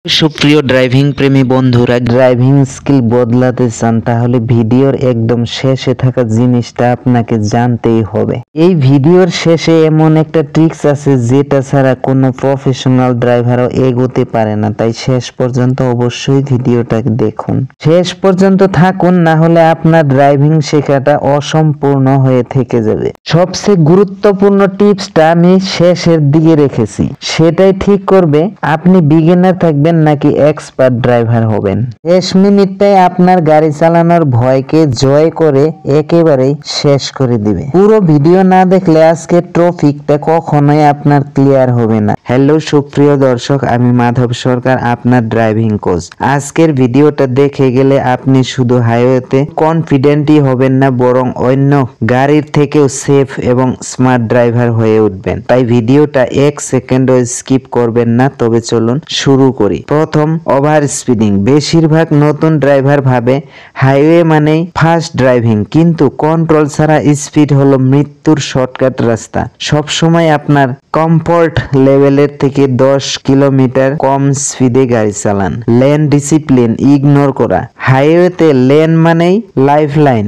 সুপ্রিয় ড্রাইভিং প্রেমী বন্ধুরা, ড্রাইভিং স্কিল বদলাতে চান তাহলে ভিডিওর একদম শেষে থাকা জিনিসটা আপনাকে জানতেই হবে। এই ভিডিওর শেষে এমন একটা ট্রিক্স আছে যেটা ছাড়া কোনো প্রফেশনাল ড্রাইভারও এগোতে পারে না, তাই শেষ পর্যন্ত অবশ্যই ভিডিওটা দেখুন। শেষ পর্যন্ত থাকুন, না হলে আপনার ড্রাইভিং শেখাটা অসম্পূর্ণ হয়ে থেকে যাবে। সবচেয়ে গুরুত্বপূর্ণ টিপসটা আমি শেষের দিকে রেখেছি, সেটাই ঠিক করবে আপনি বিগিনার থাকবেন নাকি এক্সপার্ট ড্রাইভার হবেন। 10 মিনিটটাই আপনার গাড়ি চালানোর ভয়কে জয় করে একেবারেই শেষ করে দিবে। পুরো ভিডিও না দেখলে আজকে ট্রাফিকটা কখনোই আপনার ক্লিয়ার হবে না। হ্যালো সুপ্রিয় দর্শক, আমি মাধব সরকার, আপনার ড্রাইভিং কোচ। আজকের ভিডিওটা দেখে গেলে আপনি শুধু হাইওয়েতে কনফিডেন্টই হবেন না, বরং অন্য গাড়ির থেকেও সেফ এবং স্মার্ট ড্রাইভার হয়ে উঠবেন। তাই ভিডিওটা 1 সেকেন্ডও স্কিপ করবেন না। তবে চলুন শুরু করি। প্রথম, ওভার স্পিডিং। বেশিরভাগ নতুন ড্রাইভার ভাবে হাইওয়ে মানেই ফাস্ট ড্রাইভিং, কিন্তু কন্ট্রোল ছাড়া স্পিড হলো মৃত্যুর শর্টকাট রাস্তা। সবসময় আপনার কমফোর্ট লেভেলের থেকে 10 কিলোমিটার কম স্পিডে গাড়ি চালান। লেন ডিসিপ্লিন ইগনোর করা। হাইওয়েতে লেন মানেই লাইফলাইন।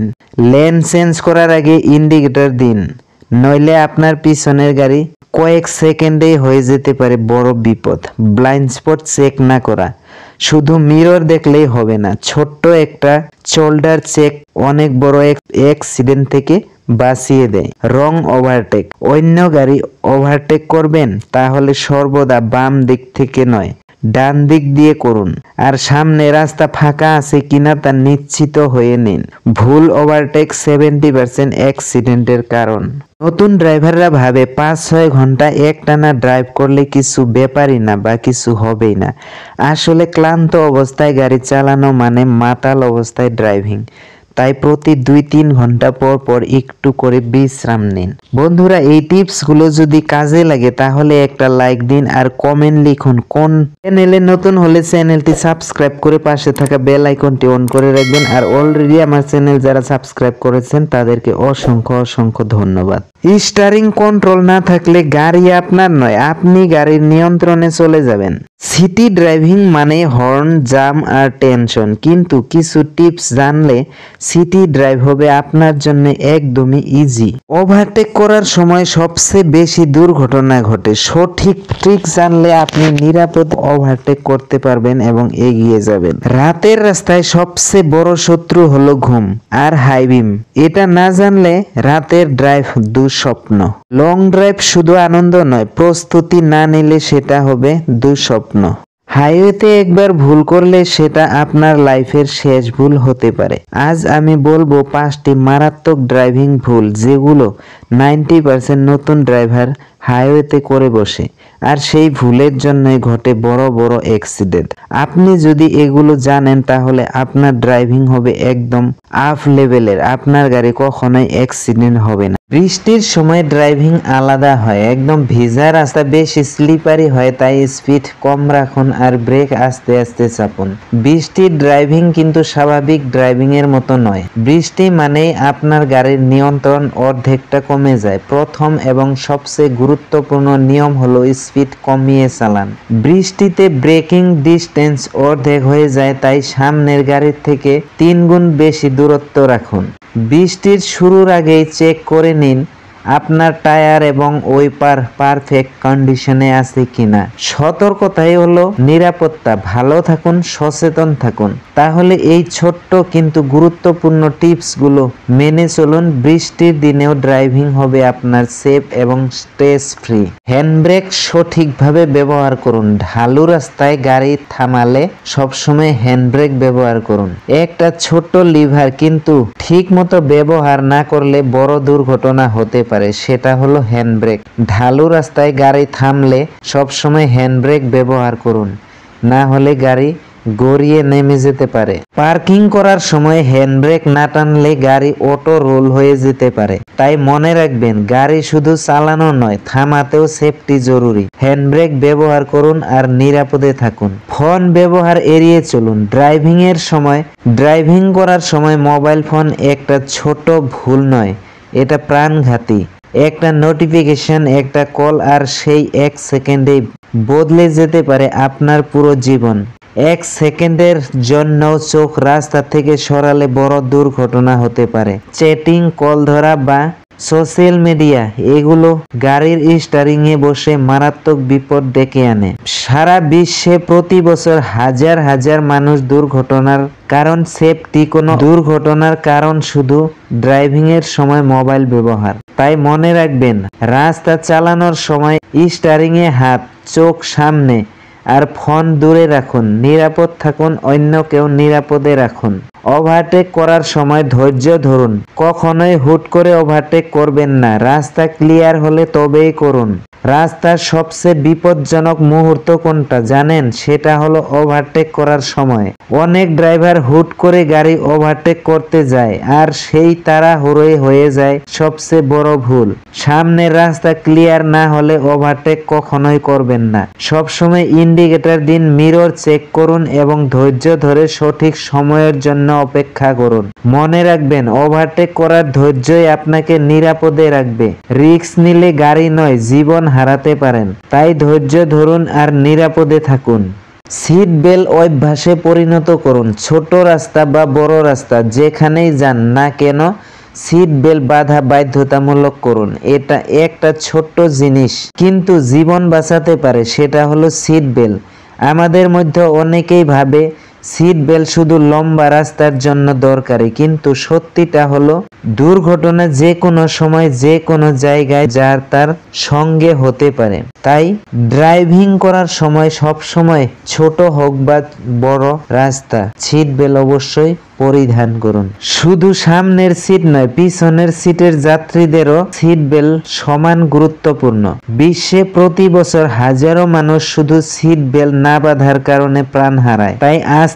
লেন চেঞ্জ করার আগে ইন্ডিকেটর দিন, নইলে আপনার পিছনের গাড়ি কয়েক সেকেন্ডেই হয়ে যেতে পারে বড় বিপদ। ব্লাইন্ড স্পট চেক না করা। শুধু মিরর দেখলেই হবে না, ছোট্ট একটা শোল্ডার চেক অনেক বড় অ্যাক্সিডেন্ট থেকে বাঁচিয়ে দেয়। রং ওভারটেক। অন্য গাড়ি ওভারটেক করবেন তাহলে সর্বদা বাম দিক থেকে নয়, ডান দিক দিয়ে করুন, আর সামনে রাস্তা ফাঁকা আছে কিনা তা নিশ্চিত হয়ে নিন। ভুল ওভারটেক 70% অ্যাক্সিডেন্টের কারণ। নতুন ড্রাইভাররা ভাবে 5-6 ঘন্টা একটানা ড্রাইভ করলে কিছু ব্যাপারই না বা কিছু হবেই না। আসলে ক্লান্ত অবস্থায় গাড়ি চালানো মানে মাতাল অবস্থায় ড্রাইভিং। তাই প্রতি 2-3 ঘন্টা পর পর একটু করে বিশ্রাম নিন। বন্ধুরা, এই টিপসগুলো যদি কাজে লাগে তাহলে একটা লাইক দিন আর কমেন্ট লিখুন। কোন চ্যানেলে নতুন হলে চ্যানেলটি সাবস্ক্রাইব করে পাশে থাকা বেল আইকনটি অন করে রাখবেন। আর অলরেডি আমার চ্যানেল যারা সাবস্ক্রাইব করেছেন তাদেরকে অসংখ্য ধন্যবাদ। স্টিয়ারিং কন্ট্রোল না থাকলে গাড়ি আপনার নয়, আপনি গাড়ির নিয়ন্ত্রণে চলে যাবেন। সিটি ড্রাইভিং মানে হর্ন, জাম আর টেনশন, কিন্তু কিছু টিপস জানলে সিটি ড্রাইভ হবে আপনার জন্য একদমই ইজি। ওভারটেক করার সময় সবচেয়ে বেশি দুর্ঘটনা ঘটে। সঠিক ট্রিক জানলে আপনি নিরাপদ ওভারটেক করতে পারবেন এবং এগিয়ে যাবেন। রাতের রাস্তায় সবচেয়ে বড় শত্রু হলো ঘুম আর হাই বিম। এটা না জানলে রাতের ড্রাইভ দুঃস্বপ্ন। লং ড্রাইভ শুধু আনন্দ নয়, প্রস্তুতি না নিলে সেটা হবে দুঃস্বপ্ন। হাইওয়েতে একবার ভুল করলে সেটা আপনার লাইফের শেষ ভুল হতে পারে। আজ আমি বলবো 5টি মারাত্মক ড্রাইভিং ভুল যেগুলো 90% নতুন ড্রাইভার হাইওয়েতে করে বসে, আর সেই ভুলের জন্যই ঘটে বড় বড় অ্যাক্সিডেন্ট। আপনি যদি এগুলো জানেন তাহলে আপনার ড্রাইভিং হবে একদম আপ লেভেলের। আপনার গাড়ি কখনোই অ্যাক্সিডেন্ট হবে না। বৃষ্টির সময় ড্রাইভিং আলাদা হয়। একদম ভিজা রাস্তা বেশি স্লিপারি হয়, তাই স্পিড কম রাখুন আর ব্রেক আস্তে আস্তে চাপুন। বৃষ্টির ড্রাইভিং কিন্তু স্বাভাবিক ড্রাইভিং এর মতো নয়। বৃষ্টি মানেই আপনার গাড়ির নিয়ন্ত্রণ অর্ধেকটা কমে যায়। প্রথম এবং সবচেয়ে গুরুত্বপূর্ণ নিয়ম হলো স্পিড কমিয়ে চালান। বৃষ্টিতে ব্রেকিং ডিস্টেন্স অর্ধেক হয়ে যায়, তাই সামনের গাড়ির থেকে 3 গুণ বেশি দূরত্ব রাখুন। বৃষ্টির শুরুর আগেই চেক করে নিন আপনার টায়ার এবং ওয়াইপার পারফেক্ট কন্ডিশনে আছে কিনা। সতর্কতাই হলো নিরাপত্তা। ভালো থাকুন, সচেতন থাকুন। তাহলে এই ছোট্ট কিন্তু গুরুত্বপূর্ণ টিপসগুলো মেনে চলুন। বৃষ্টির দিনেও ড্রাইভিং হবে আপনার সেফ এবং স্ট্রেস ফ্রি। হ্যান্ডব্রেক সঠিকভাবে ব্যবহার করুন। ঢালু রাস্তায় গাড়ি থামালে সবসময় হ্যান্ডব্রেক ব্যবহার করুন। একটা ছোট লিভার, কিন্তু ঠিক মতো ব্যবহার না করলে বড় দুর্ঘটনা হতে পারে, সেটা হলো হ্যান্ডব্রেক। ঢালু রাস্তায় গাড়ি থামলে সবসময় হ্যান্ডব্রেক ব্যবহার করুন, না হলে গাড়ি গড়িয়ে নেমে যেতে পারে। পার্কিং করার সময় হ্যান্ডব্রেক না টানলে গাড়ি অটো রোল হয়ে যেতে পারে। তাই মনে রাখবেন, গাড়ি শুধু চালানো নয়, থামাতেও সেফটি জরুরি। হ্যান্ডব্রেক ব্যবহার করুন আর নিরাপদে থাকুন। ফোন ব্যবহার এড়িয়ে চলুন। ড্রাইভিং করার সময় মোবাইল ফোন একটা ছোট ভুল নয়, এটা প্রাণঘাতী। একটা নোটিফিকেশন, একটা কল আর সেই 1 সেকেন্ডেই বদলে যেতে পারে আপনার পুরো জীবন। 1 সেকেন্ডের জন্য চোখ রাস্তা থেকে সরালে বড় দুর্ঘটনা হতে পারে। চ্যাটিং, কল ধরা বা সোশ্যাল মিডিয়া এগুলো গাড়ির স্টিয়ারিং এ বসে মারাত্মক বিপদ ডেকে আনে। সারা বিশ্বে প্রতি বছর হাজার হাজার মানুষ দুর্ঘটনার কারণ সেফটি কোনো দুর্ঘটনার কারণ শুধু ড্রাইভিং এর সময় মোবাইল ব্যবহার। তাই মনে রাখবেন, রাস্তা চালানোর সময় স্টিয়ারিং এ হাত, চোখ সামনে আর ফোন দূরে রাখুন। নিরাপদ থাকুন, অন্যকেও নিরাপদে রাখুন। ওভারটেক করার সময় ধৈর্য ধরুন। কখনোই হুট করে ওভারটেক করবেন না। রাস্তা ক্লিয়ার হলে তবেই করুন। রাস্তার সবচেয়ে বিপজ্জনক মুহূর্ত কোনটা জানেন? সেটা হলো ওভারটেক করার সময়। অনেক ড্রাইভার হুট করে গাড়ি ওভারটেক করতে যায় আর সেই তাড়াহুড়োই হয়ে যায় সবচেয়ে বড় ভুল। সামনের রাস্তা ক্লিয়ার না হলে ওভারটেক কখনোই করবেন না। সবসময় ইন্ডিকেটর দিন, মিরর চেক করুন এবং ধৈর্য ধরে সঠিক সময়ের জন্য অপেক্ষা করুন। মনে রাখবেন, ওভারটেক করার ধৈর্যই আপনাকে নিরাপদে রাখবে। রিস্ক নিলে গাড়ি নয়, জীবন হারাতে পারেন। তাই ধৈর্য ধরুন আর নিরাপদে থাকুন। সিট বেল্ট অভ্যাসে পরিণত করুন। ছোট রাস্তা বা বড় রাস্তা যেখানেই যান না কেন, সিট বেল্ট বাঁধা বাধ্যতামূলক করুন। এটা একটা ছোট্ট জিনিস কিন্তু জীবন বাঁচাতে পারে, সেটা হলো সিট বেল্ট। আমাদের মধ্যে অনেকেই ভাবে সিট বেল্ট শুধু লম্বা রাস্তার জন্য দরকারি, কিন্তু সত্যিটা হলো দুর্ঘটনা যে কোনো সময় যে কোনো জায়গায় যার তার সঙ্গে হতে পারে। তাই ড্রাইভিং করার সময় সব সময় ছোট হোক বা বড় রাস্তা, সিট বেল্ট অবশ্যই পরিধান করুন। শুধু সামনের সিট নয়, পিছনের সিটের যাত্রীদেরও সিট বেল্ট সমান গুরুত্বপূর্ণ। বিশ্বে প্রতি বছর হাজারো মানুষ শুধু সিট বেল্ট না বাঁধার কারণে প্রাণ হারায়। তাই আজ